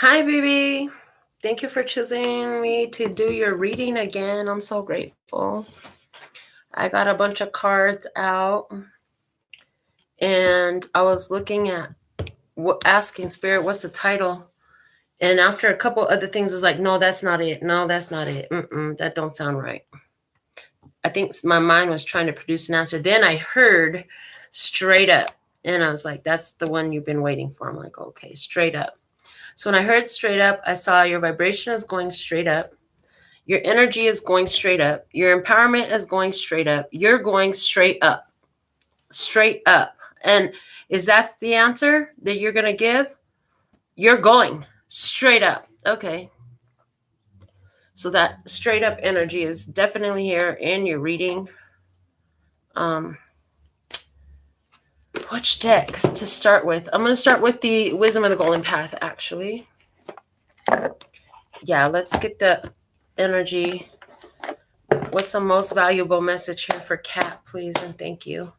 Hi, baby. Thank you for choosing me to do your reading again. I'm so grateful. I got a bunch of cards out and I was looking at asking Spirit, what's the title? And after a couple other things, was like, no, that's not it. No, that's not it. That don't sound right. I think my mind was trying to produce an answer. Then I heard straight up. And I was like, that's the one you've been waiting for. I'm like, okay, straight up. So when I heard straight up, I saw your vibration is going straight up. Your energy is going straight up. Your empowerment is going straight up. You're going straight up. Straight up. And is that the answer that you're going to give? You're going straight up. Okay. So that straight up energy is definitely here in your reading. Which deck to start with? I'm going to start with the Wisdom of the Golden Path, actually. Yeah, let's get the energy. What's the most valuable message here for Kat, please, and thank you.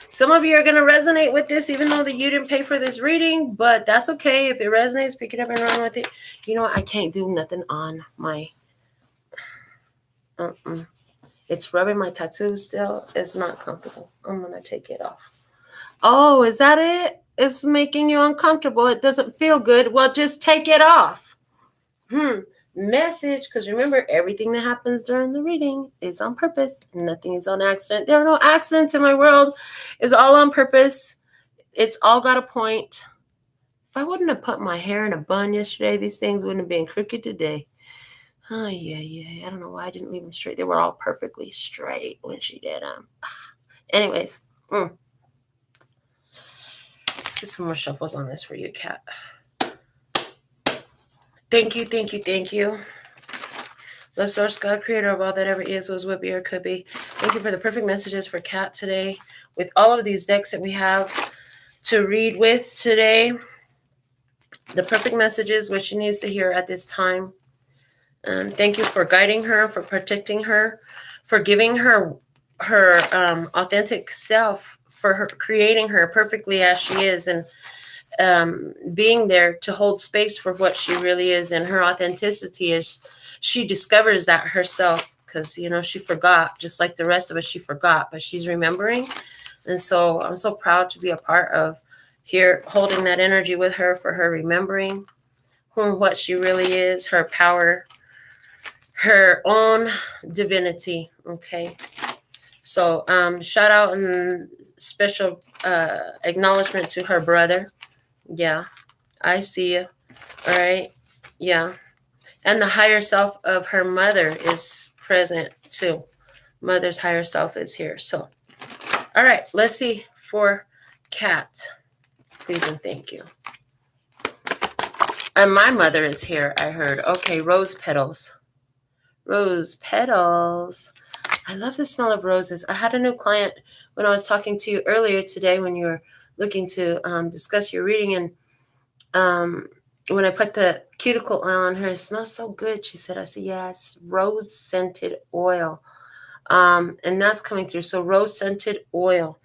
Some of you are going to resonate with this, even though that you didn't pay for this reading, but that's okay. If it resonates, pick it up and run with it. You know what? I can't do nothing on my... It's rubbing my tattoo still. It's not comfortable. I'm going to take it off. Oh, is that it? It's making you uncomfortable. It doesn't feel good. Well, just take it off. Message, because remember, everything that happens during the reading is on purpose. Nothing is on accident. There are no accidents in my world. It's all on purpose. It's all got a point. If I wouldn't have put my hair in a bun yesterday, these things wouldn't have been crooked today. Oh, yeah. I don't know why I didn't leave them straight. They were all perfectly straight when she did them. Anyways. Let's get some more shuffles on this for you, Kat. Thank you. Love source, God, creator of all that ever is, was, would be, or could be. Thank you for the perfect messages for Kat today. With all of these decks that we have to read with today, the perfect messages which she needs to hear at this time. Thank you for guiding her, for protecting her, for giving her authentic self, for her creating her perfectly as she is, and being there to hold space for what she really is. And her authenticity is she discovers that herself, because she forgot, just like the rest of us. She forgot, but she's remembering. And so I'm so proud to be a part of here, holding that energy with her, for her remembering what she really is, her power, her own divinity. Okay, so shout out and special acknowledgement to her brother. Yeah, I see you. All right. Yeah. And the higher self of her mother is present too. Mother's higher self is here. So, all right, let's see for Kat. Please and thank you. And my mother is here, I heard. Okay, rose petals. Rose petals. I love the smell of roses. I had a new client when I was talking to you earlier today when you were looking to discuss your reading, and when I put the cuticle oil on her, it smells so good. She said, I said, yes, rose scented oil. And that's coming through. So rose scented oil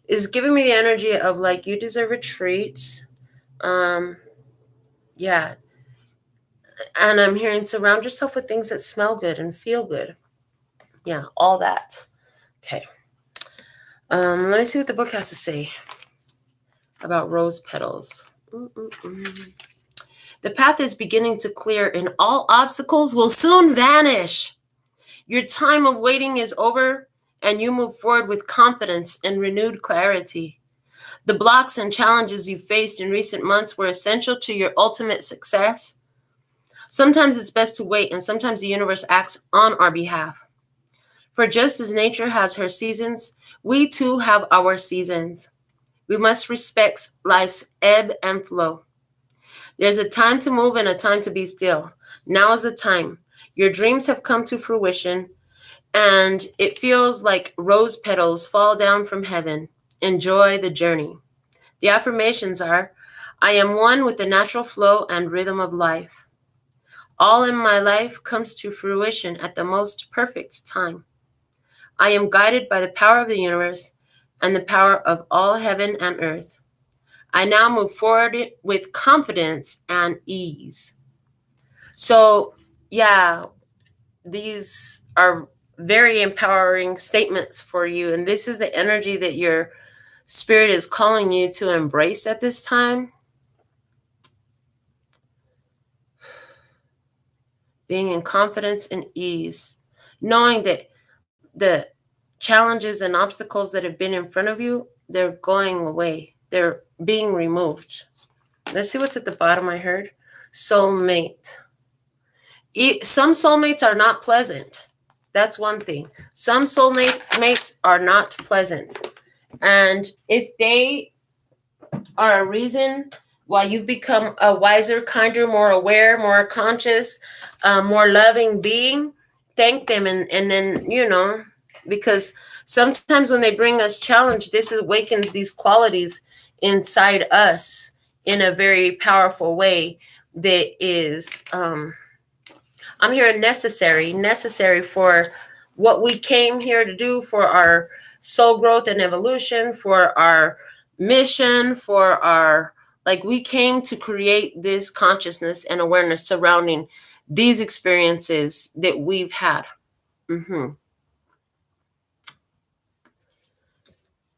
is giving me the energy of like, you deserve a treat. Yeah. And I'm hearing surround yourself with things that smell good and feel good. Yeah, all that. Okay. Let me see what the book has to say about rose petals. The path is beginning to clear and all obstacles will soon vanish. Your time of waiting is over and you move forward with confidence and renewed clarity. The blocks and challenges you faced in recent months were essential to your ultimate success. Sometimes it's best to wait, and sometimes the universe acts on our behalf. For just as nature has her seasons, we too have our seasons. We must respect life's ebb and flow. There's a time to move and a time to be still. Now is the time. Your dreams have come to fruition, and it feels like rose petals fall down from heaven. Enjoy the journey. The affirmations are, I am one with the natural flow and rhythm of life. All in my life comes to fruition at the most perfect time. I am guided by the power of the universe and the power of all heaven and earth. I now move forward with confidence and ease. So, yeah, these are very empowering statements for you. And this is the energy that your spirit is calling you to embrace at this time. Being in confidence and ease, knowing that the challenges and obstacles that have been in front of you, they're going away. They're being removed. Let's see what's at the bottom. I heard soulmate. Some soulmates are not pleasant. That's one thing. Some soulmates are not pleasant. And if they are a reason why you've become a wiser, kinder, more aware, more conscious, more loving being, thank them. And then, because sometimes when they bring us challenge, this awakens these qualities inside us in a very powerful way that is, I'm hearing necessary for what we came here to do, for our soul growth and evolution, for our mission, for our, like, we came to create this consciousness and awareness surrounding these experiences that we've had.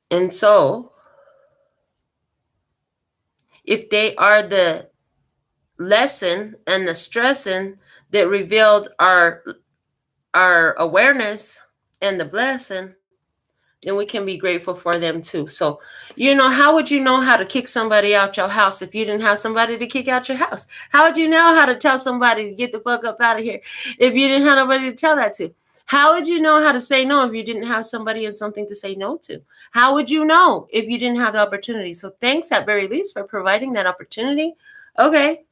And so if they are the lesson and the stressing that revealed our awareness and the blessing, then we can be grateful for them too. So, how would you know how to kick somebody out your house if you didn't have somebody to kick out your house? How would you know how to tell somebody to get the fuck up out of here if you didn't have nobody to tell that to? How would you know how to say no if you didn't have somebody and something to say no to? How would you know if you didn't have the opportunity? So thanks at very least for providing that opportunity. Okay.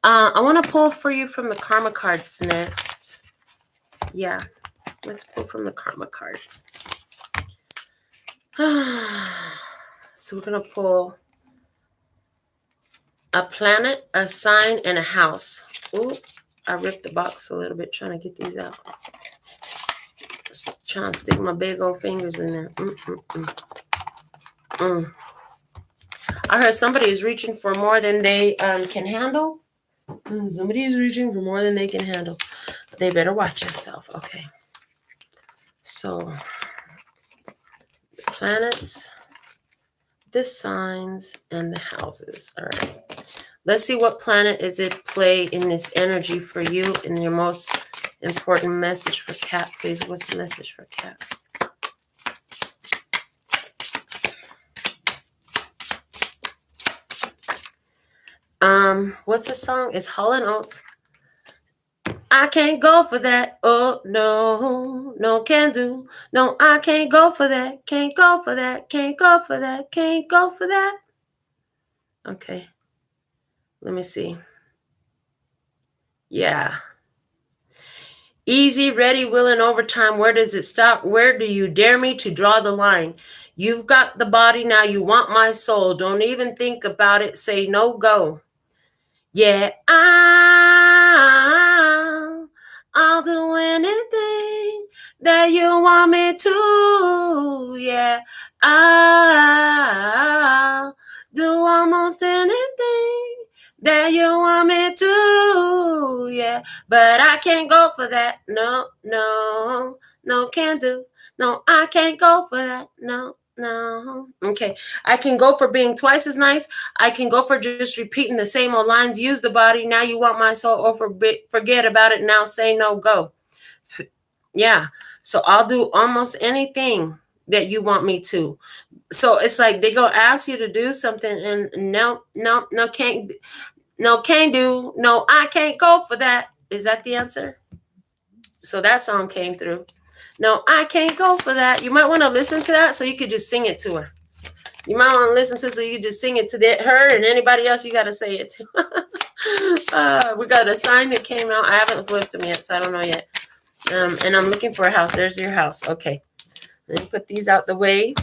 I want to pull for you from the karma cards next. Yeah. Let's pull from the karma cards. So we're going to pull a planet, a sign, and a house. Ooh, I ripped the box a little bit trying to get these out. Just trying to stick my big old fingers in there. I heard somebody is reaching for more than they can handle. Somebody is reaching for more than they can handle. They better watch themselves. Okay. So, the planets, the signs, and the houses. All right. Let's see what planet is at play in this energy for you, and your most important message for Cat, please. What's the message for Cat? What's the song? It's Hall & Oates. I can't go for that. Oh, no. No, can't do. No, I can't go for that. Can't go for that. Can't go for that. Can't go for that. Okay. Let me see. Yeah. Easy, ready, willing, overtime. Where does it stop? Where do you dare me to draw the line? You've got the body, now you want my soul. Don't even think about it. Say no, go. Yeah, I'll do anything that you want me to. Yeah, I'll do almost anything that you want me to. Yeah, but I can't go for that. No, no, no, can't do. No, I can't go for that. No. No. Okay. I can go for being twice as nice. I can go for just repeating the same old lines. Use the body. Now you want my soul. Or forget about it. Now say no. Go. Yeah. So I'll do almost anything that you want me to. So it's like they're going to ask you to do something. And no, can't. No, can't do. No, I can't go for that. Is that the answer? So that song came through. No, I can't go for that. You might want to listen to that so you could just sing it to her. You might want to listen to it so you just sing it to her and anybody else you got to say it to. We got a sign that came out. I haven't flipped them yet, so I don't know yet. And I'm looking for a house. There's your house. Okay. Let me put these out the way.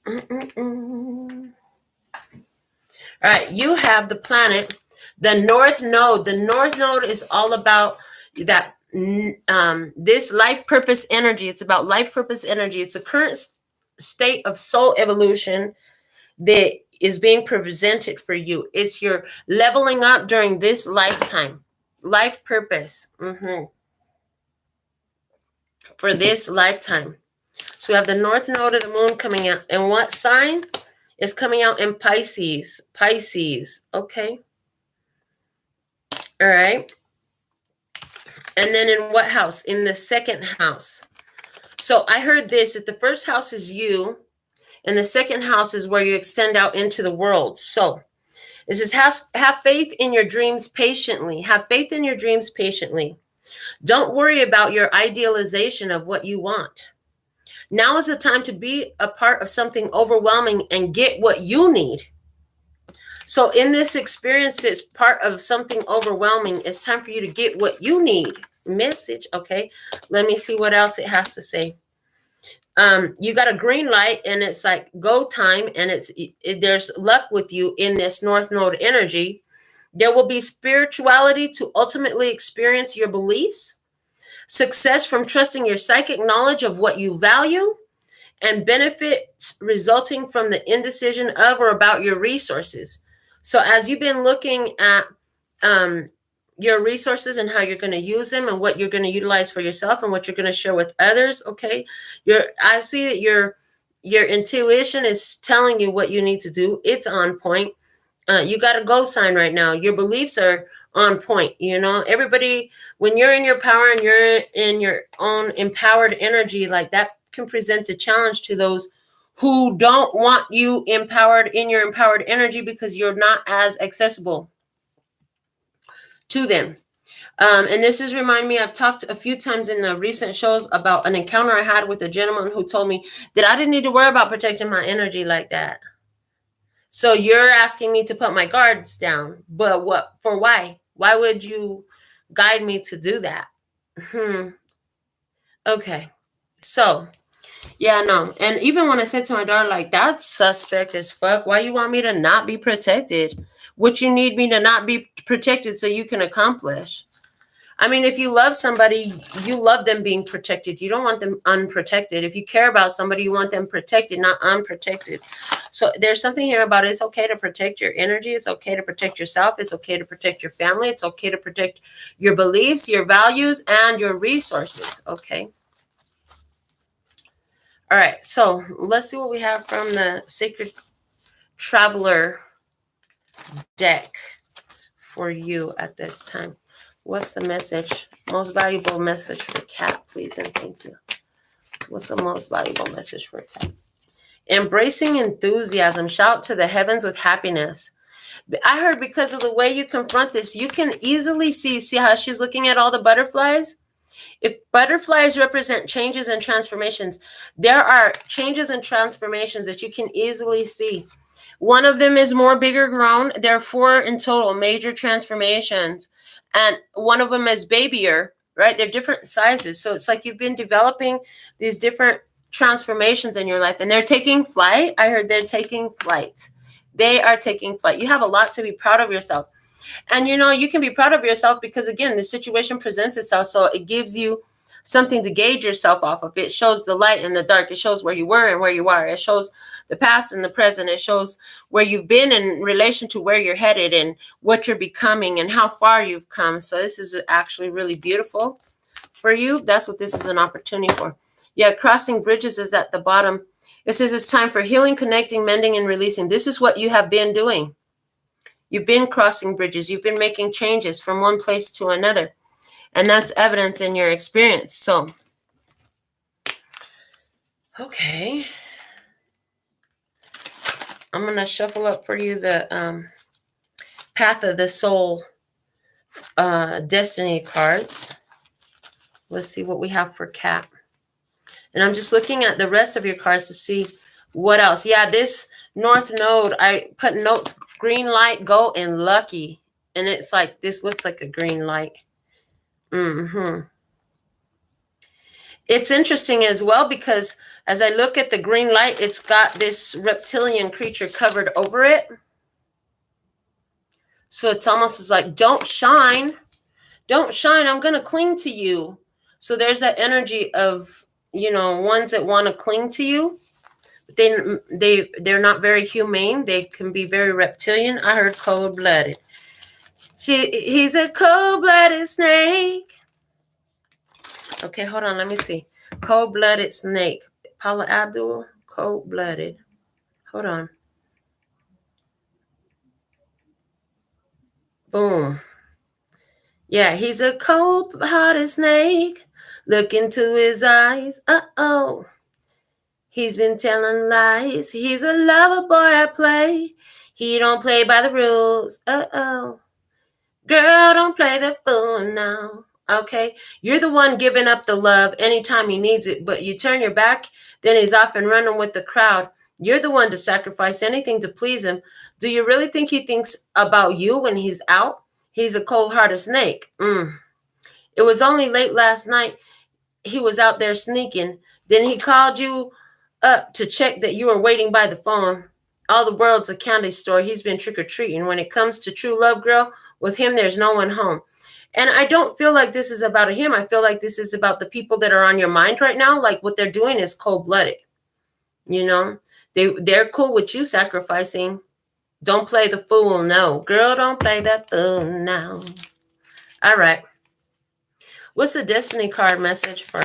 All right. You have the planet, the North Node. The North Node is all about that. This life purpose energy. It's about life purpose energy. It's the current state of soul evolution that is being presented for you. It's your leveling up during this lifetime. Life purpose. For this lifetime. So we have the North Node of the Moon coming out. And what sign is coming out in Pisces? Pisces. Okay. All right. And then in what house? In the second house. So I heard this, that the first house is you, and the second house is where you extend out into the world. So it says, have faith in your dreams patiently. Have faith in your dreams patiently. Don't worry about your idealization of what you want. Now is the time to be a part of something overwhelming and get what you need. So in this experience, it's part of something overwhelming. It's time for you to get what you need. Message. Okay. Let me see what else it has to say. You got a green light, and it's like go time, and there's luck with you in this North Node energy. There will be spirituality to ultimately experience your beliefs, success from trusting your psychic knowledge of what you value, and benefits resulting from the indecision of or about your resources. So as you've been looking at your resources and how you're going to use them and what you're going to utilize for yourself and what you're going to share with others, okay, I see that your intuition is telling you what you need to do. It's on point. You got a go sign right now. Your beliefs are on point. You know, everybody, when you're in your power and you're in your own empowered energy, like that can present a challenge to those who don't want you empowered in your empowered energy because you're not as accessible to them. And this is remind me, I've talked a few times in the recent shows about an encounter I had with a gentleman who told me that I didn't need to worry about protecting my energy like that. So you're asking me to put my guards down, but why? Why would you guide me to do that? Okay. So, yeah, no. And even when I said to my daughter, like, that's suspect as fuck. Why you want me to not be protected? What you need me to not be protected so you can accomplish? I mean, if you love somebody, you love them being protected. You don't want them unprotected. If you care about somebody, you want them protected, not unprotected. So there's something here about it's okay to protect your energy. It's okay to protect yourself. It's okay to protect your family. It's okay to protect your beliefs, your values, and your resources. Okay. All right. So let's see what we have from the Sacred Traveler deck for you at this time. What's the message? Most valuable message for Cat, please, and thank you. What's the most valuable message for Cat? Embracing enthusiasm. Shout to the heavens with happiness. I heard because of the way you confront this, you can easily see how she's looking at all the butterflies? If butterflies represent changes and transformations, there are changes and transformations that you can easily see. One of them is more bigger grown. There are 4 in total, major transformations. And one of them is babyer, right? They're different sizes. So it's like you've been developing these different transformations in your life, and they're taking flight. I heard they're taking flight. They are taking flight. You have a lot to be proud of yourself. And, you know, you can be proud of yourself because, again, the situation presents itself. So it gives you something to gauge yourself off of. It shows the light and the dark. It shows where you were and where you are. It shows the past and the present. It shows where you've been in relation to where you're headed and what you're becoming and how far you've come. So this is actually really beautiful for you. That's what this is an opportunity for. Yeah, crossing bridges is at the bottom. It says it's time for healing, connecting, mending, and releasing. This is what you have been doing. You've been crossing bridges. You've been making changes from one place to another. And that's evidence in your experience. So, okay. I'm going to shuffle up for you the Path of the Soul Destiny cards. Let's see what we have for Cat. And I'm just looking at the rest of your cards to see what else. Yeah, this North Node, I put notes, green light, go, and lucky. And it's like, this looks like a green light. It's interesting as well because as I look at the green light, it's got this reptilian creature covered over it. So it's almost as like, don't shine. Don't shine. I'm going to cling to you. So there's that energy of, you know, ones that want to cling to you. they're not very humane. They can be very reptilian. I heard cold-blooded. He's a cold-blooded snake. Okay, hold on. Let me see. Cold-blooded snake. Paula Abdul, cold-blooded. Hold on. Boom. Yeah, he's a cold-hearted snake. Look into his eyes. Uh-oh. He's been telling lies. He's a lover boy at play. He don't play by the rules. Uh-oh. Girl, don't play the fool now. Okay? You're the one giving up the love anytime he needs it, but you turn your back, then he's off and running with the crowd. You're the one to sacrifice anything to please him. Do you really think he thinks about you when he's out? He's a cold-hearted snake. It was only late last night he was out there sneaking. Then he called you up to check that you were waiting by the phone. All the world's a candy store. He's been trick-or-treating. When it comes to true love, girl, with him, there's no one home. And I don't feel like this is about him. I feel like this is about the people that are on your mind right now. Like what they're doing is cold-blooded. You know, they're cool with you sacrificing. Don't play the fool, no. Girl, don't play that fool now. All right. What's the Destiny card message for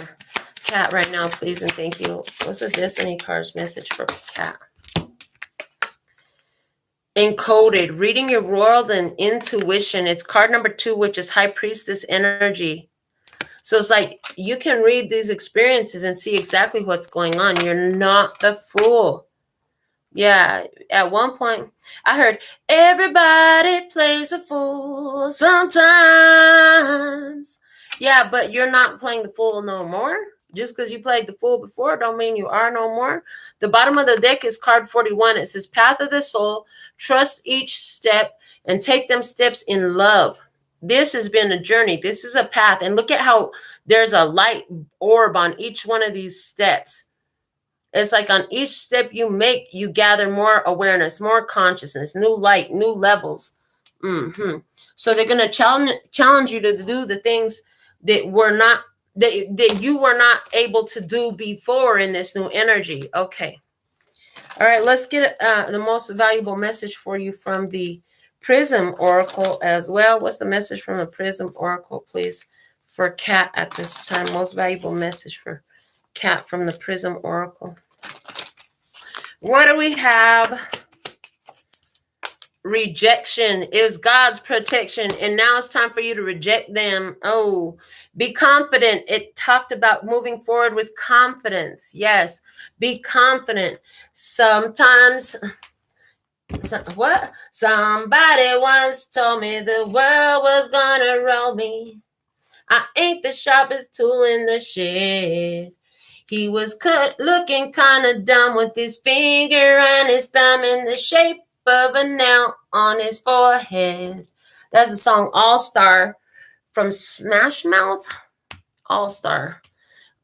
Kat right now, please and thank you? What's the Destiny card's message for Kat? Encoded, reading your world and intuition. It's card number 2, which is High Priestess energy. So it's like you can read these experiences and see exactly what's going on. You're not the fool. Yeah, at one point I heard everybody plays a fool sometimes. Yeah, but you're not playing the fool no more. Just because you played the fool before don't mean you are no more. The bottom of the deck is card 41. It says, Path of the Soul, trust each step and take them steps in love. This has been a journey. This is a path. And look at how there's a light orb on each one of these steps. It's like on each step you make, you gather more awareness, more consciousness, new light, new levels. So they're going to challenge you to do the things that that you were not able to do before in this new energy. Okay. All right, let's get the most valuable message for you from the Prism Oracle as well. What's the message from the Prism Oracle, please, for Kat at this time? Most valuable message for Kat from the Prism Oracle. What do we have? Rejection is God's protection, and now it's time for you to reject them. Oh, be confident. It talked about moving forward with confidence. Yes, be confident. Sometimes, somebody once told me the world was gonna roll me. I ain't the sharpest tool in the shed. He was looking kind of dumb with his finger and his thumb in the shape of a nail on his forehead. That's the song All Star from Smash Mouth. All Star.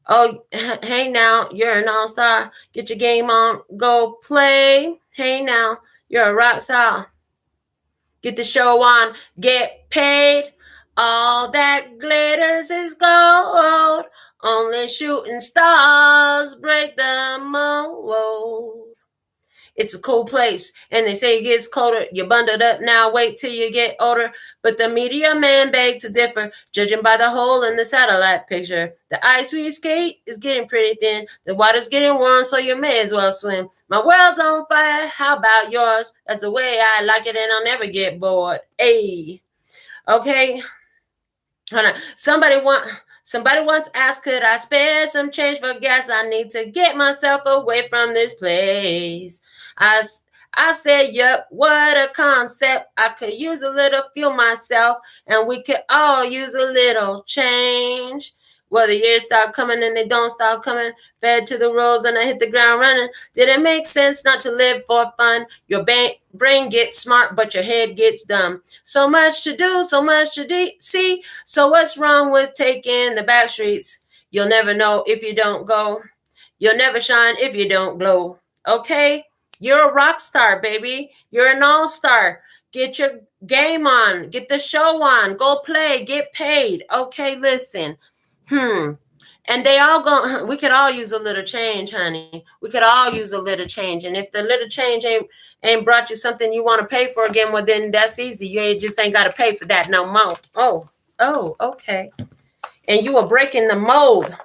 Oh, hey now, you're an all star. Get your game on, go play. Hey now, you're a rock star. Get the show on, get paid. All that glitters is gold. Only shooting stars break the mold. It's a cool place, and they say it gets colder. You're bundled up now, wait till you get older. But the media man begged to differ, judging by the hole in the satellite picture. The ice we skate is getting pretty thin. The water's getting warm, so you may as well swim. My world's on fire, how about yours? That's the way I like it, and I'll never get bored. Hey, okay. Hold on. Somebody once asked, could I spare some change for gas? I need to get myself away from this place. I said, yep, what a concept. I could use a little fuel myself, and we could all use a little change. Well, the years start coming and they don't stop coming. Fed to the rules and I hit the ground running. Did it make sense not to live for fun? Your brain gets smart, but your head gets dumb. So much to do, so much to see. So what's wrong with taking the back streets? You'll never know if you don't go. You'll never shine if you don't glow. Okay? You're a rock star, baby. You're an all-star. Get your game on. Get the show on. Go play. Get paid. Okay, listen. And they all go, we could all use a little change, honey. We could all use a little change. And if the little change ain't brought you something you want to pay for again, well, then that's easy. You just ain't got to pay for that no more. Oh, okay. And you are breaking the mold.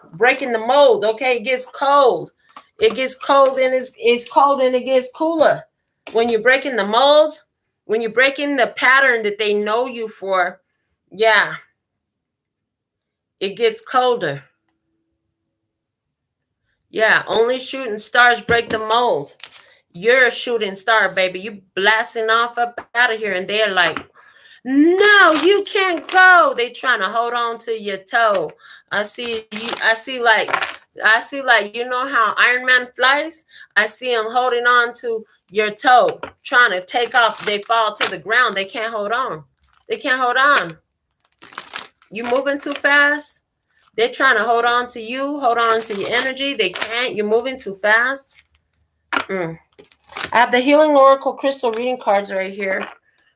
Okay, it gets cold. It gets cold and it's cold and it gets cooler. When you're breaking the mold, when you're breaking the pattern that they know you for, yeah, it gets colder. Yeah, only shooting stars break the mold. You're a shooting star, baby. You blasting off up out of here, and they're like, no, you can't go. They trying to hold on to your toe. I see you. I see like, you know how Iron Man flies? I see him holding on to your toe, trying to take off. They fall to the ground. They can't hold on. They can't hold on. You moving too fast? They're trying to hold on to you, hold on to your energy. They can't. You're moving too fast. I have the Healing Oracle Crystal reading cards right here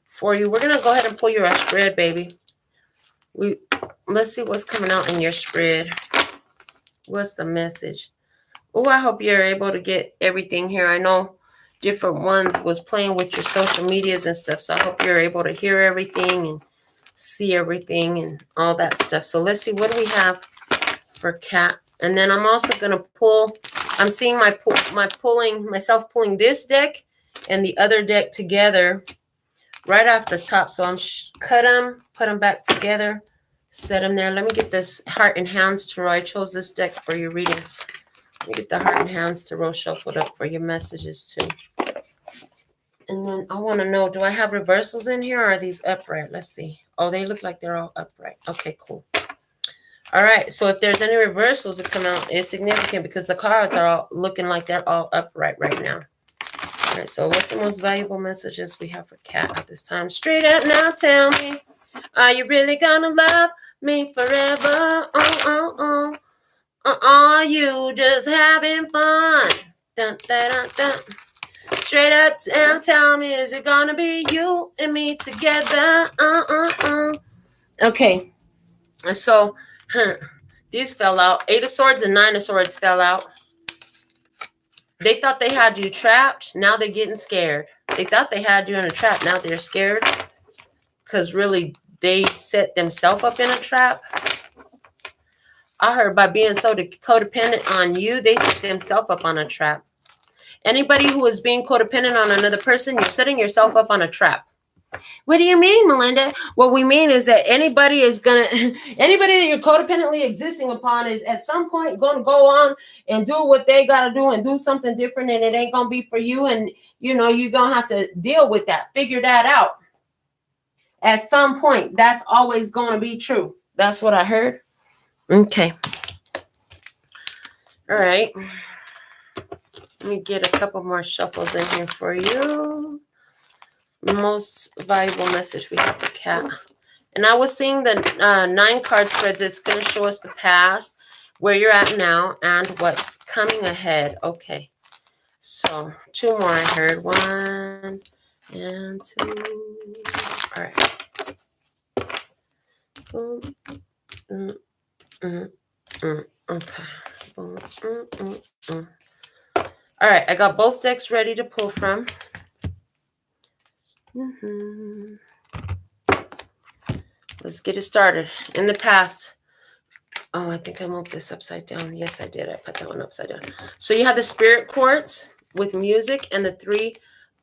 for you. We're going to go ahead and pull your spread, baby. Let's see what's coming out in your spread. What's the message? Oh, I hope you're able to get everything here. I know different ones was playing with your social medias and stuff, so I hope you're able to hear everything and see everything and all that stuff. So let's see, what do we have for Cat? And then I'm also going to pull, I'm seeing myself pulling this deck and the other deck together right off the top. So I'm cut them, put them back together, set them there. Let me get this Heart and Hands Tarot. I chose this deck for your reading. Let me get the Heart and Hands Tarot shuffled up for your messages too. And then I want to know, do I have reversals in here or are these upright? Let's see. Oh, they look like they're all upright. Okay, cool. All right, so if there's any reversals that come out, it's significant because the cards are all looking like they're all upright right now. All right, so what's the most valuable messages we have for Cat at this time? Straight up now, tell me, are you really gonna love me forever? Are you just having fun? Dun, dun, dun, dun. Straight up now, tell me, is it gonna be you and me together? Okay, so these fell out. 8 of Swords and 9 of Swords fell out. They thought they had you trapped. Now they're getting scared. They thought they had you in a trap. Now they're scared. Because really, they set themselves up in a trap. I heard by being so codependent on you, they set themselves up on a trap. Anybody who is being codependent on another person, you're setting yourself up on a trap. What do you mean, Melinda? What we mean is that anybody that you're codependently existing upon is at some point going to go on and do what they got to do and do something different, and it ain't going to be for you. And, you're going to have to deal with that, figure that out. At some point, that's always going to be true. That's what I heard. Okay. All right. Let me get a couple more shuffles in here for you. Most valuable message we have for Cat. And I was seeing the 9 card spread that's going to show us the past, where you're at now, and what's coming ahead. Okay. So 2 more I heard. 1 and 2. All right. Boom. Okay. Boom. All right. I got both decks ready to pull from. Let's get it started. In the past. Oh, I think I moved this upside down. Yes, I did. I put that one upside down. So you have the Spirit Quartz with music and the 3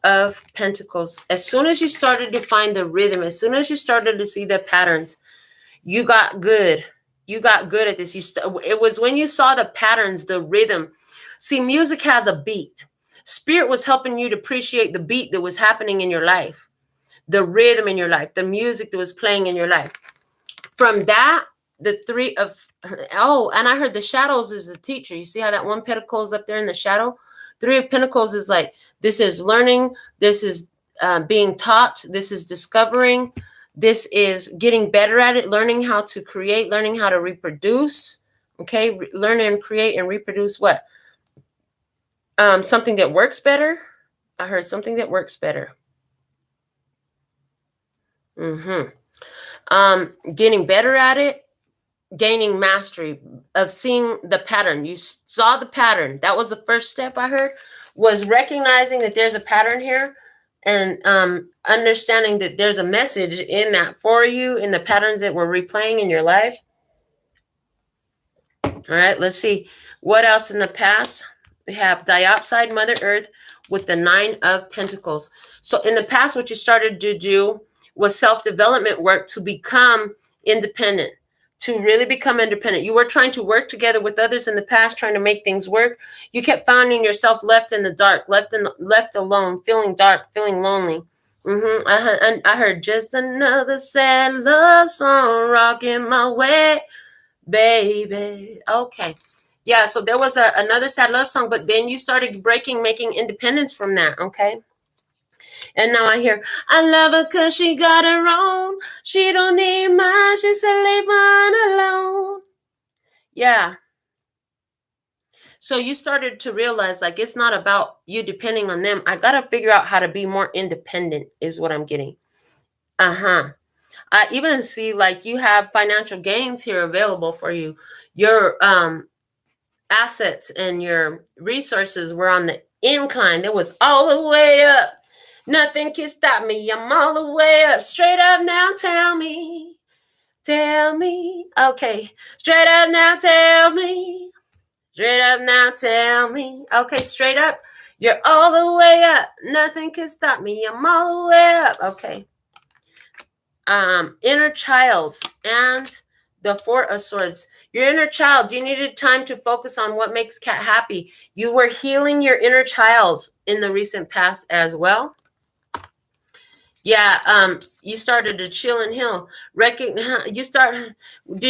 of Pentacles. As soon as you started to find the rhythm, as soon as you started to see the patterns, you got good. You got good at this. It was when you saw the patterns, the rhythm. See, music has a beat. Spirit was helping you to appreciate the beat that was happening in your life, the rhythm in your life, the music that was playing in your life. From that, the 3 of, and I heard the shadows is the teacher. You see how that 1 pentacle is up there in the shadow? 3 of Pentacles is like, this is learning. This is being taught. This is discovering. This is getting better at it, learning how to create, learning how to reproduce. Okay, learn and create and reproduce what? Something that works better. I heard something that works better. Getting better at it. gaining mastery, of seeing the pattern. You saw the pattern. That was the first step I heard, was recognizing that there's a pattern here, and understanding that there's a message in that for you, in the patterns that were replaying in your life. All right, let's see what else in the past. We have diopside Mother Earth with the 9 of Pentacles. So in the past, what you started to do was self-development work to become independent, to really become independent. You were trying to work together with others in the past, trying to make things work. You kept finding yourself left in the dark, left alone, feeling dark, feeling lonely. I heard just another sad love song rocking my way, baby. Okay. Yeah, so there was another sad love song, but then you started making independence from that, okay? And now I hear, I love her because she got her own. She don't need mine. She said, leave mine alone. Yeah. So you started to realize, like, it's not about you depending on them. I got to figure out how to be more independent is what I'm getting. I even see, like, you have financial gains here available for you. Your assets and your resources were on the incline. It was all the way up. Nothing can stop me. I'm all the way up. Straight up now, tell me. Tell me. Okay. Straight up now, tell me. Straight up now, tell me. Okay, straight up. You're all the way up. Nothing can stop me. I'm all the way up. Okay. Inner child and the 4 of Swords. Your inner child, you needed time to focus on what makes Kat happy. You were healing your inner child in the recent past as well. Yeah, you started to chill and heal. Did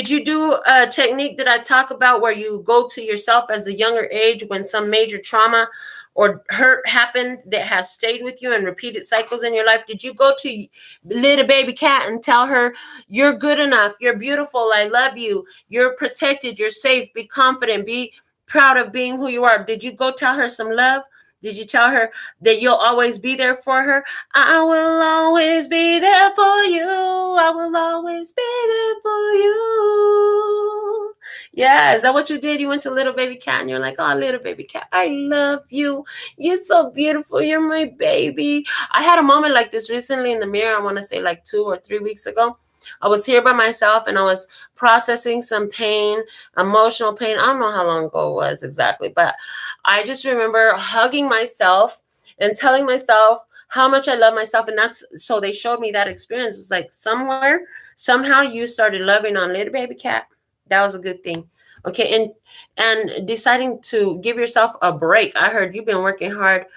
you do a technique that I talk about where you go to yourself as a younger age when some major trauma or hurt happened that has stayed with you and repeated cycles in your life? Did you go to little baby Kat and tell her, you're good enough, you're beautiful, I love you, you're protected, you're safe, be confident, be proud of being who you are? Did you go tell her some love? Did you tell her that you'll always be there for her? I will always be there for you. I will always be there for you. Yeah, is that what you did? You went to little baby Kat and you're like, oh, little baby Kat, I love you. You're so beautiful. You're my baby. I had a moment like this recently in the mirror. I want to say like 2 or 3 weeks ago. I was here by myself and I was processing some pain, emotional pain. I don't know how long ago it was exactly, but I just remember hugging myself and telling myself how much I love myself. And so they showed me that experience. It's like somehow you started loving on little baby Kat. That was a good thing. Okay. And deciding to give yourself a break. I heard you've been working hard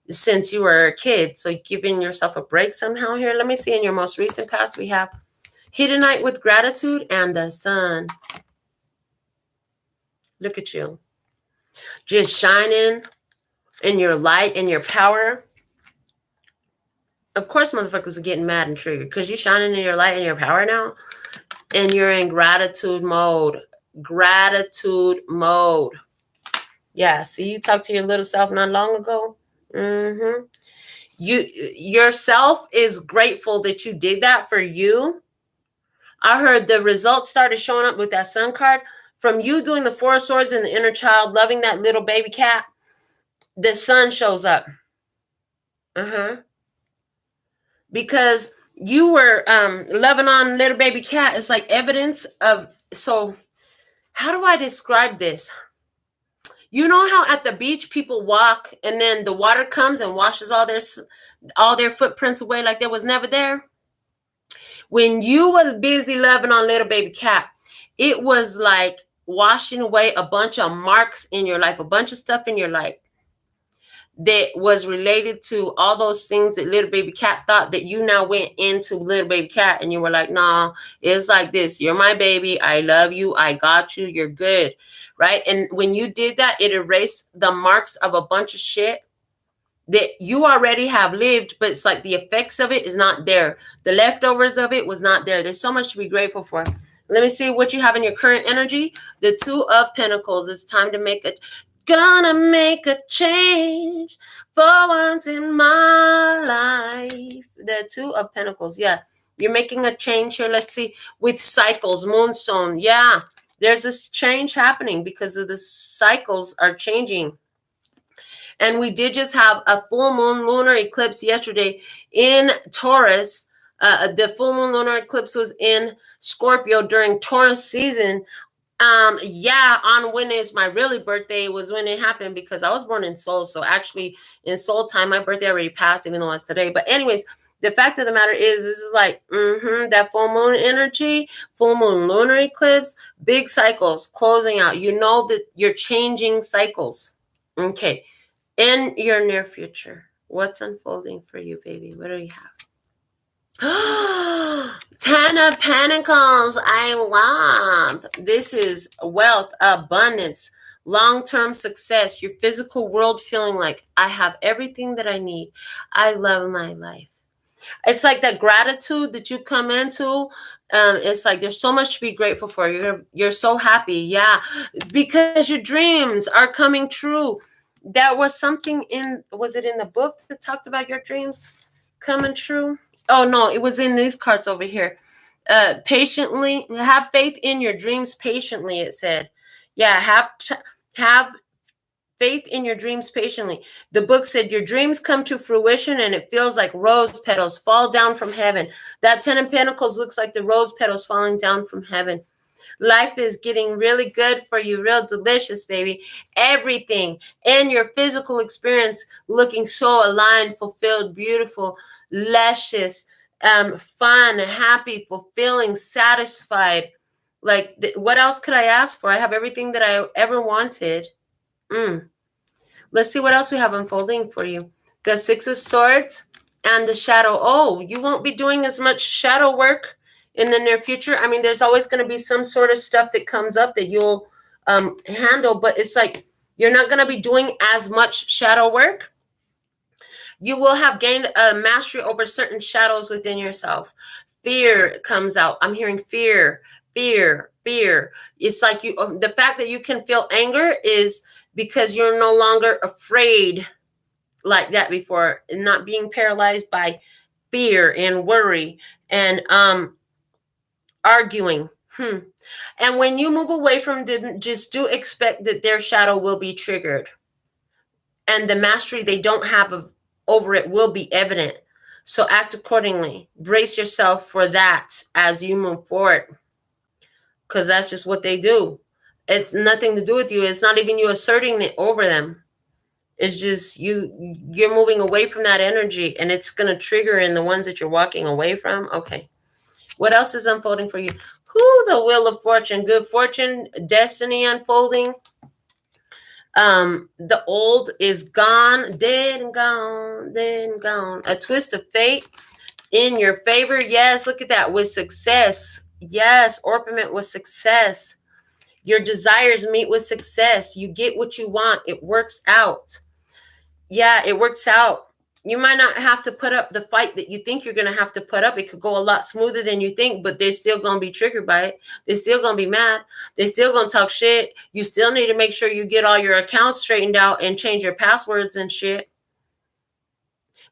since you were a kid. So giving yourself a break somehow here. Let me see, in your most recent past, we have Hidden Night with Gratitude and the Sun. Look at you. Just shining in your light and your power. Of course, motherfuckers are getting mad and triggered because you're shining in your light and your power now. And you're in gratitude mode. Gratitude mode. Yeah, see, you talked to your little self not long ago. Yourself is grateful that you did that for you. I heard the results started showing up with that Sun card. From you doing the 4 of Swords and the inner child, loving that little baby Kat, the Sun shows up. Because you were loving on little baby Kat. It's like evidence of, so how do I describe this? You know how at the beach people walk and then the water comes and washes all their footprints away like they was never there? When you were busy loving on little baby Kat, it was like washing away a bunch of marks in your life, a bunch of stuff in your life that was related to all those things that little baby Kat thought, that you now went into little baby Kat and you were like, nah, it's like this. You're my baby. I love you. I got you. You're good. Right. And when you did that, it erased the marks of a bunch of shit that you already have lived, but it's like the effects of it is not there. The leftovers of it was not there. There's so much to be grateful for. Let me see what you have in your current energy. The 2 of Pentacles. It's time to gonna make a change for once in my life. The 2 of Pentacles. Yeah, you're making a change here. Let's see, with cycles, moonstone. Yeah, There's this change happening because of the cycles are changing. And we did just have a full moon lunar eclipse yesterday in Taurus. The full moon lunar eclipse was in Scorpio during Taurus season. Yeah, on when is my really birthday was when it happened, because I was born in Seoul. So actually in Seoul time, my birthday already passed, even though it's today. But anyways, the fact of the matter is, this is like that full moon energy, full moon lunar eclipse, big cycles closing out. You know that you're changing cycles. Okay. In your near future, what's unfolding for you, baby? What do we have? Ten of Pentacles. I love. This is wealth, abundance, long-term success, your physical world feeling like I have everything that I need. I love my life. It's like that gratitude that you come into. It's like there's so much to be grateful for. You're so happy. Yeah, because your dreams are coming true. That was something was it in the book that talked about your dreams coming true? Oh no, it was in these cards over here. Patiently, have faith in your dreams patiently, it said. Yeah, have faith in your dreams patiently. The book said your dreams come to fruition and it feels like rose petals fall down from heaven. That 10 of Pentacles looks like the rose petals falling down from heaven. Life is getting really good for you, real delicious, baby. Everything in your physical experience looking so aligned, fulfilled, beautiful, luscious, fun, happy, fulfilling, satisfied. Like, what else could I ask for? I have everything that I ever wanted. Let's see what else we have unfolding for you. The Six of Swords and the Shadow. Oh, you won't be doing as much shadow work in the near future. I mean, there's always going to be some sort of stuff that comes up that you'll handle, but it's like you're not going to be doing as much shadow work. You will have gained a mastery over certain shadows within yourself. Fear comes out. I'm hearing fear. It's like the fact that you can feel anger is because you're no longer afraid like that before, and not being paralyzed by fear and worry and arguing. And when you move away from them, just do expect that their shadow will be triggered, and the mastery they don't have over it will be evident. So act accordingly. Brace yourself for that as you move forward, because that's just what they do. It's nothing to do with you. It's not even you asserting it over them. It's just you're moving away from that energy, and it's going to trigger in the ones that you're walking away from. Okay. What else is unfolding for you? The Wheel of Fortune. Good fortune, destiny unfolding. The old is gone, dead and gone. A twist of fate in your favor. Yes, look at that. With success. Yes, orpiment with success. Your desires meet with success. You get what you want. It works out. Yeah, it works out. You might not have to put up the fight that you think you're going to have to put up. It could go a lot smoother than you think, but they're still going to be triggered by it. They're still going to be mad. They're still going to talk shit. You still need to make sure you get all your accounts straightened out and change your passwords and shit.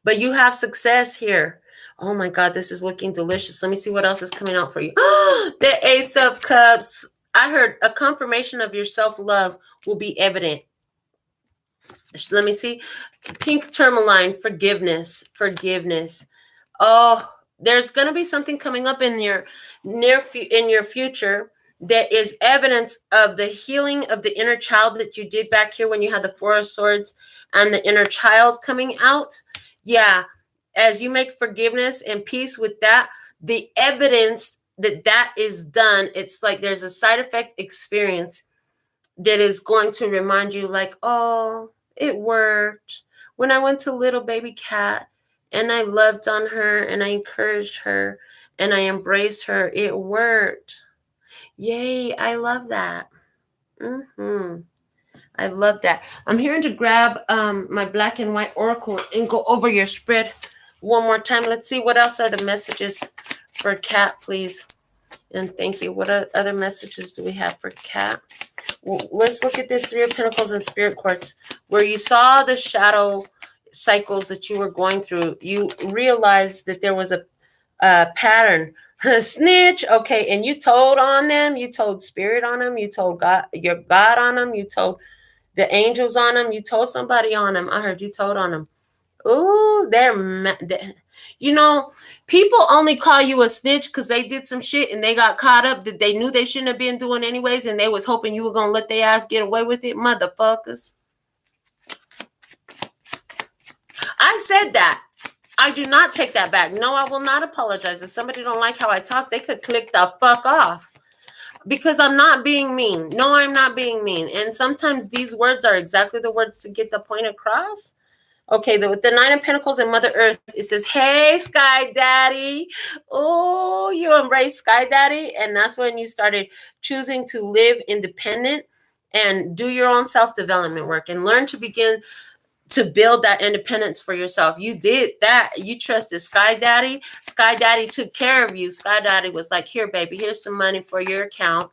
But you have success here. Oh my God, this is looking delicious. Let me see what else is coming out for you. The Ace of Cups. I heard a confirmation of your self-love will be evident. Let me see. Pink tourmaline, forgiveness. Oh, there's going to be something coming up in your future that is evidence of the healing of the inner child that you did back here when you had the Four of Swords and the inner child coming out. Yeah, as you make forgiveness and peace with that, the evidence that is done, it's like there's a side effect experience that is going to remind you like, oh, it worked. When I went to little baby cat and I loved on her and I encouraged her and I embraced her, it worked. Yay, I love that. I love that. I'm here to grab my black and white oracle and go over your spread one more time. Let's see what else are the messages for Cat, please. And thank you. What other messages do we have for Cat? Well, let's look at this Three of Pentacles and Spirit Quartz, where you saw the shadow cycles that you were going through. You realized that there was a pattern. Snitch. Okay, and you told on them, you told spirit on them, you told God, your God on them, you told the angels on them, you told somebody on them. I heard you told on them. Ooh, you know, people only call you a snitch because they did some shit and they got caught up that they knew they shouldn't have been doing anyways, and they was hoping you were gonna let their ass get away with it, motherfuckers. I said that. I do not take that back. No, I will not apologize. If somebody don't like how I talk, they could click the fuck off. Because I'm not being mean. No, I'm not being mean. And sometimes these words are exactly the words to get the point across. Okay, with the Nine of Pentacles and Mother Earth, it says, hey, Sky Daddy. Oh, you embrace Sky Daddy. And that's when you started choosing to live independent and do your own self-development work and learn to begin to build that independence for yourself. You did that. You trusted Sky Daddy. Sky Daddy took care of you. Sky Daddy was like, here, baby, here's some money for your account.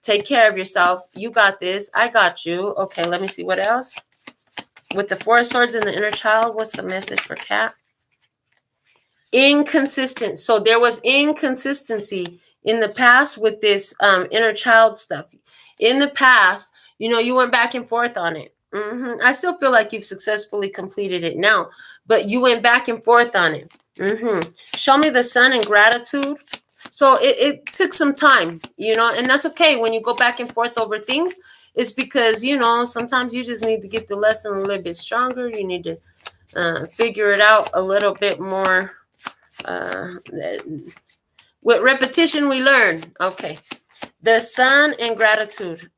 Take care of yourself. You got this. I got you. Okay, let me see what else. With the Four of Swords and the inner child, what's the message for Cat? Inconsistent. So there was inconsistency in the past with this inner child stuff. In the past, you went back and forth on it. I still feel like you've successfully completed it now, but you went back and forth on it. Show me the Sun and gratitude. So it took some time, and that's okay when you go back and forth over things. It's because, sometimes you just need to get the lesson a little bit stronger. You need to figure it out a little bit more. With repetition, we learn. Okay. The Sun and gratitude.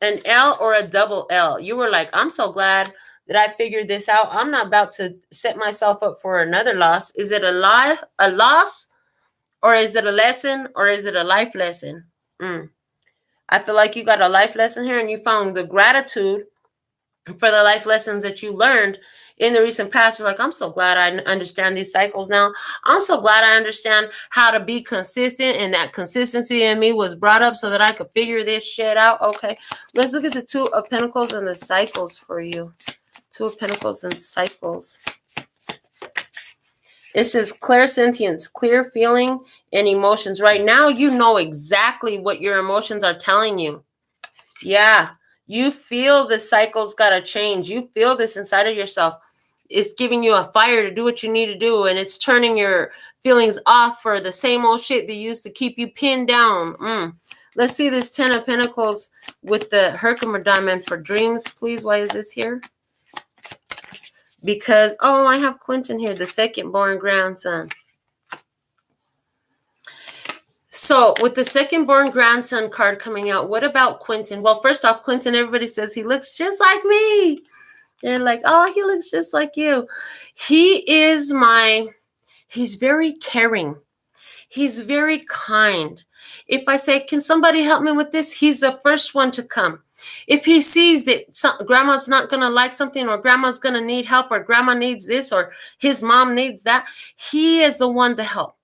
An L or a double L. You were like, I'm so glad that I figured this out. I'm not about to set myself up for another loss. Is it a loss? Or is it a lesson? Or is it a life lesson? I feel like you got a life lesson here, and you found the gratitude for the life lessons that you learned in the recent past. You're like, I'm so glad I understand these cycles now. I'm so glad I understand how to be consistent, and that consistency in me was brought up so that I could figure this shit out. Okay, let's look at the Two of Pentacles and the cycles for you. Two of Pentacles and cycles. It says clairsentience, clear feeling and emotions. Right now, you know exactly what your emotions are telling you. Yeah, you feel the cycle's got to change. You feel this inside of yourself. It's giving you a fire to do what you need to do, and it's turning your feelings off for the same old shit they used to keep you pinned down. Let's see this Ten of Pentacles with the Herkimer Diamond for dreams, please. Why is this here? Because, I have Quentin here, the second born grandson. So with the second born grandson card coming out, what about Quentin? Well, first off, Quentin, everybody says he looks just like me. And like, oh, he looks just like you. He's very caring. He's very kind. If I say, can somebody help me with this? He's the first one to come. If he sees that grandma's not going to like something, or grandma's going to need help, or grandma needs this, or his mom needs that, he is the one to help.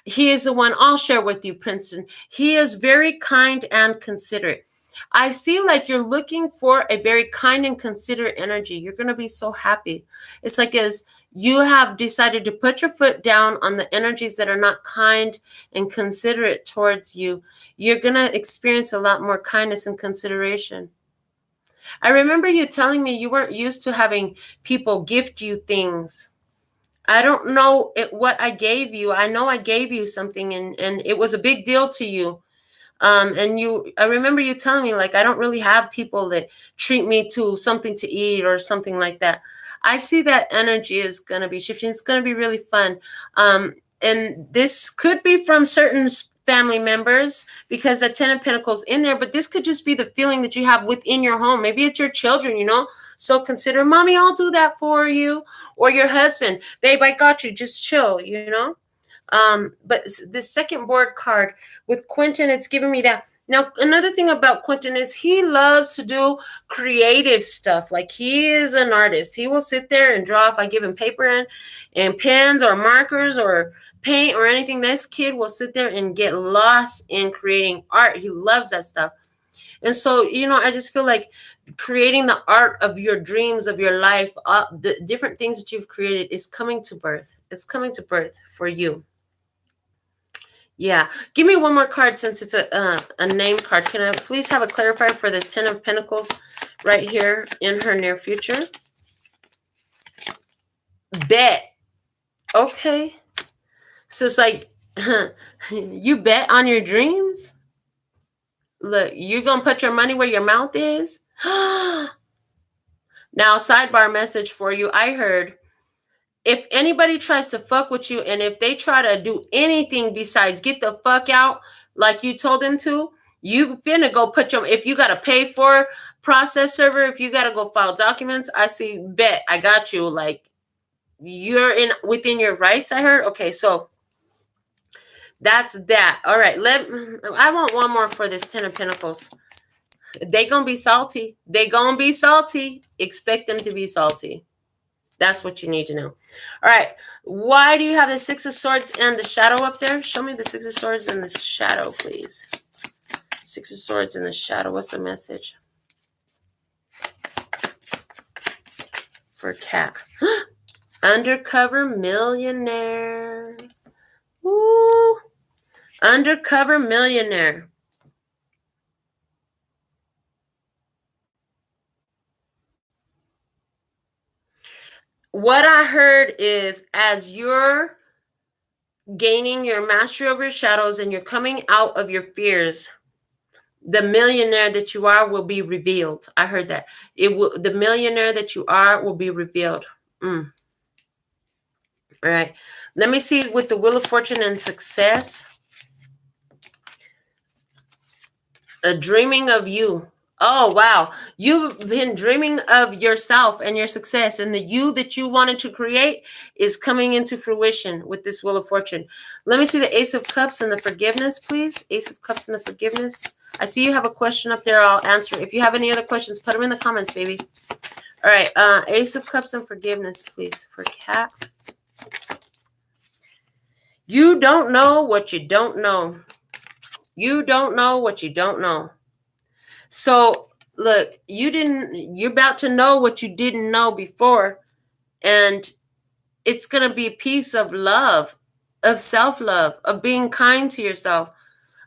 He is the one. I'll share with you, Princeton. He is very kind and considerate. I see like you're looking for a very kind and considerate energy. You're going to be so happy. It's like as you have decided to put your foot down on the energies that are not kind and considerate towards you, you're going to experience a lot more kindness and consideration. I remember you telling me you weren't used to having people gift you things. I don't know what I gave you. I know I gave you something, and it was a big deal to you. I remember you telling me, like, I don't really have people that treat me to something to eat or something like that. I see that energy is going to be shifting. It's going to be really fun. And this could be from certain family members because the Ten of Pentacles in there, but this could just be the feeling that you have within your home. Maybe it's your children, So consider, mommy, I'll do that for you. Or your husband, babe, I got you. Just chill, But the second board card with Quentin, it's giving me that. Now, another thing about Quentin is he loves to do creative stuff. Like, he is an artist. He will sit there and draw. If I give him paper and pens or markers or paint or anything, this kid will sit there and get lost in creating art. He loves that stuff. And so, I just feel like creating the art of your dreams, of your life, the different things that you've created is coming to birth. It's coming to birth for you. Yeah. Give me one more card since it's a name card. Can I please have a clarifier for the Ten of Pentacles right here in her near future? Bet. Okay. So it's like, you bet on your dreams? Look, you're going to put your money where your mouth is? Now, sidebar message for you. I heard, if anybody tries to fuck with you and if they try to do anything besides get the fuck out like you told them to, you finna go put your, if you got to pay for process server, if you got to go file documents, I see, bet, I got you. Like, you're in within your rights, I heard. Okay, so that's that. All right, I want one more for this Ten of Pentacles. They gonna be salty. They gonna be salty. Expect them to be salty. That's what you need to know. All right. Why do you have the Six of Swords and the shadow up there? Show me the Six of Swords and the shadow, please. Six of Swords and the shadow. What's the message for Cat? Undercover millionaire. Woo. Undercover millionaire. What I heard is, as you're gaining your mastery over your shadows and you're coming out of your fears, the millionaire that you are will be revealed. I heard that. The millionaire that you are will be revealed. All right. Let me see with the Wheel of Fortune and success. Dreaming of you. Oh, wow. You've been dreaming of yourself and your success, and the you that you wanted to create is coming into fruition with this Wheel of Fortune. Let me see the Ace of Cups and the forgiveness, please. Ace of Cups and the forgiveness. I see you have a question up there. I'll answer. If you have any other questions, put them in the comments, baby. All right. Ace of Cups and forgiveness, please, for Cat. You don't know what you don't know. You don't know what you don't know. So, look, you're about to know what you didn't know before. And it's going to be a piece of love, of self-love, of being kind to yourself,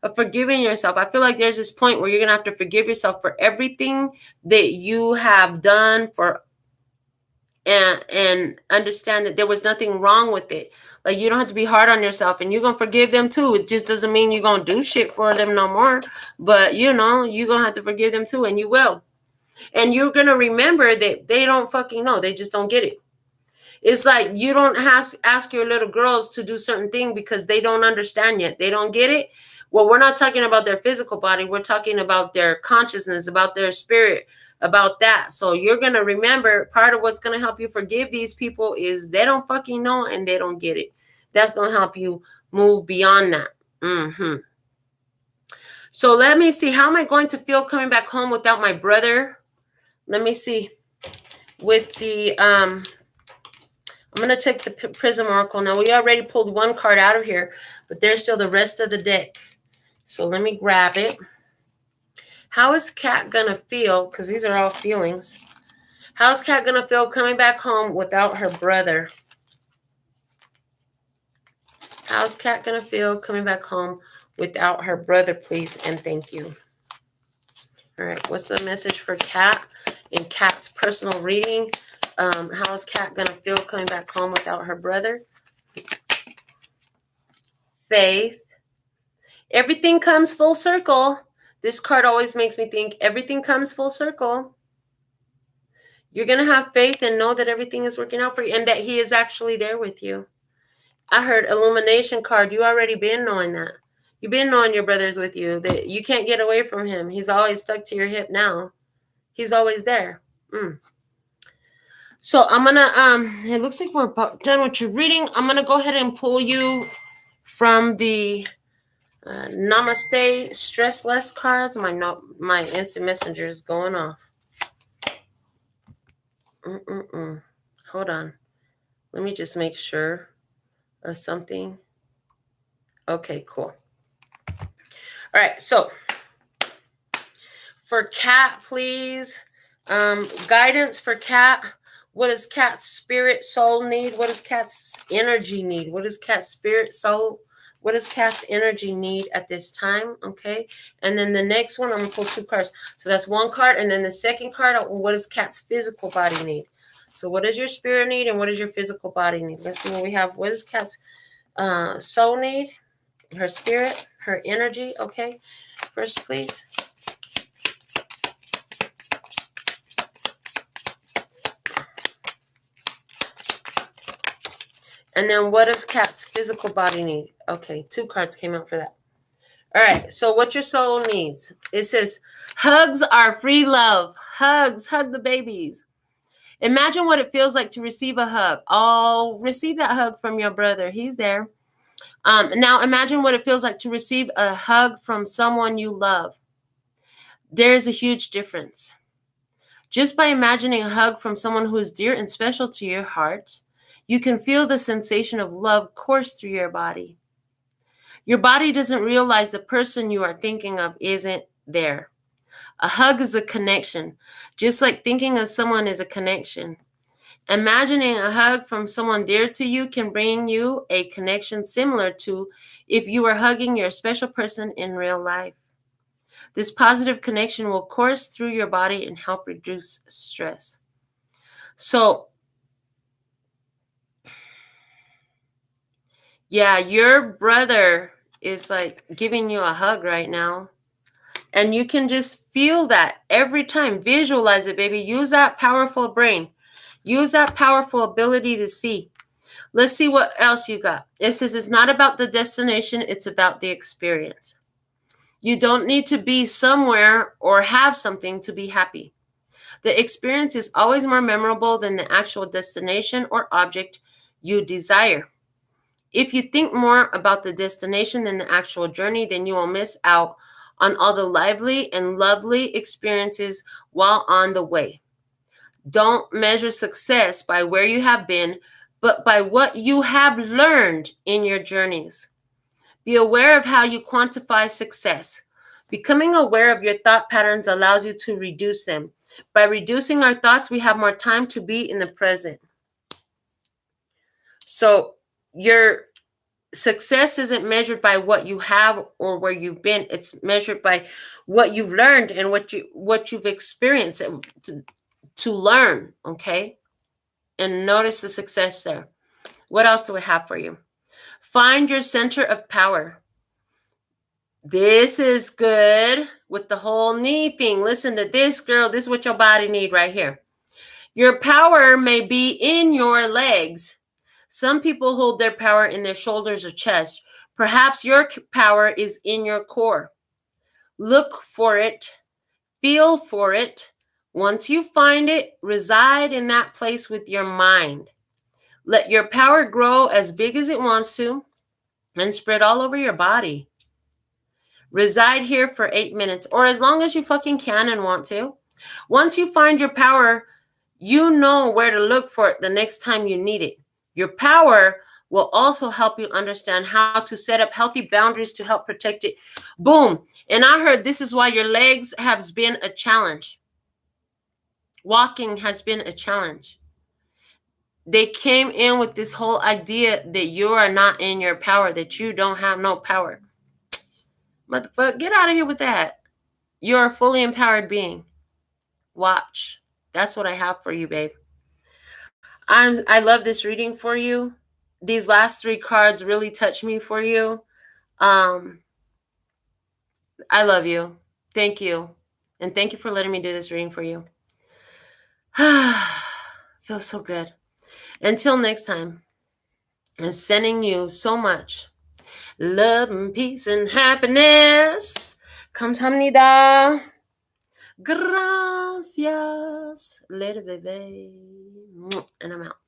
of forgiving yourself. I feel like there's this point where you're going to have to forgive yourself for everything that you have done and understand that there was nothing wrong with it. Like, you don't have to be hard on yourself, and you're going to forgive them too. It just doesn't mean you're going to do shit for them no more. But, you're going to have to forgive them too, and you will. And you're going to remember that they don't fucking know. They just don't get it. It's like you don't ask your little girls to do certain things because they don't understand yet. They don't get it. Well, we're not talking about their physical body. We're talking about their consciousness, about their spirit, about that. So you're going to remember part of what's going to help you forgive these people is they don't fucking know and they don't get it. That's going to help you move beyond that. So let me see. How am I going to feel coming back home without my brother? Let me see. With the, I'm going to take the Prism Oracle. Now, we already pulled one card out of here, but there's still the rest of the deck. So let me grab it. How is Cat going to feel? Because these are all feelings. How's Cat going to feel coming back home without her brother? How's Cat going to feel coming back home without her brother, please? And thank you. All right. What's the message for Cat in Cat's personal reading? How is Cat going to feel coming back home without her brother? Faith. Everything comes full circle. This card always makes me think everything comes full circle. You're going to have faith and know that everything is working out for you and that he is actually there with you. I heard illumination card. You already been knowing that. You've been knowing your brother's with you. That you can't get away from him. He's always stuck to your hip now. He's always there. So I'm going to, it looks like we're about done with your reading. I'm going to go ahead and pull you from the Namaste Stress Less cards. My instant messenger is going off. Hold on. Let me just make sure of something. Okay, cool. All right, so for Cat, please, guidance for Cat. What does Cat's spirit soul need? What does Cat's energy need? What does Cat's spirit soul What does Cat's energy need at this time? Okay. And then the next one, I'm going to pull 2 cards. So that's 1 card. And then the second card, what does Cat's physical body need? So what does your spirit need and what does your physical body need? Let's see what we have. What does Cat's soul need? Her spirit, her energy. Okay. First, please. And then what does Cat's physical body need? Okay, 2 cards came out for that. All right, so what your soul needs. It says, hugs are free love. Hugs, hug the babies. Imagine what it feels like to receive a hug. Oh, receive that hug from your brother. He's there. Now imagine what it feels like to receive a hug from someone you love. There is a huge difference. Just by imagining a hug from someone who is dear and special to your heart, you can feel the sensation of love course through your body. Your body doesn't realize the person you are thinking of isn't there. A hug is a connection, just like thinking of someone is a connection. Imagining a hug from someone dear to you can bring you a connection similar to if you were hugging your special person in real life. This positive connection will course through your body and help reduce stress. So, yeah, your brother is like giving you a hug right now. And you can just feel that every time. Visualize it, baby. Use that powerful brain. Use that powerful ability to see. Let's see what else you got. It says it's not about the destination. It's about the experience. You don't need to be somewhere or have something to be happy. The experience is always more memorable than the actual destination or object you desire. If you think more about the destination than the actual journey, then you will miss out on all the lively and lovely experiences while on the way. Don't measure success by where you have been, but by what you have learned in your journeys. Be aware of how you quantify success. Becoming aware of your thought patterns allows you to reduce them. By reducing our thoughts, we have more time to be in the present. So your success isn't measured by what you have or where you've been. It's measured by what you've learned and what you've experienced to learn, okay? And notice the success there. What else do we have for you? Find your center of power. This is good with the whole knee thing. Listen to this, girl. This is what your body need right here. Your power may be in your legs. Some people hold their power in their shoulders or chest. Perhaps your power is in your core. Look for it. Feel for it. Once you find it, reside in that place with your mind. Let your power grow as big as it wants to and spread all over your body. Reside here for 8 minutes or as long as you fucking can and want to. Once you find your power, you know where to look for it the next time you need it. Your power will also help you understand how to set up healthy boundaries to help protect it. Boom. And I heard this is why your legs have been a challenge. Walking has been a challenge. They came in with this whole idea that you are not in your power, that you don't have no power. Motherfucker, get out of here with that. You're a fully empowered being. Watch. That's what I have for you, babe. I love this reading for you. These last 3 cards really touch me for you. I love you. Thank you. And thank you for letting me do this reading for you. Feels so good. Until next time, I'm sending you so much love and peace and happiness. 감사합니다. Gracias. Later, baby. And I'm out.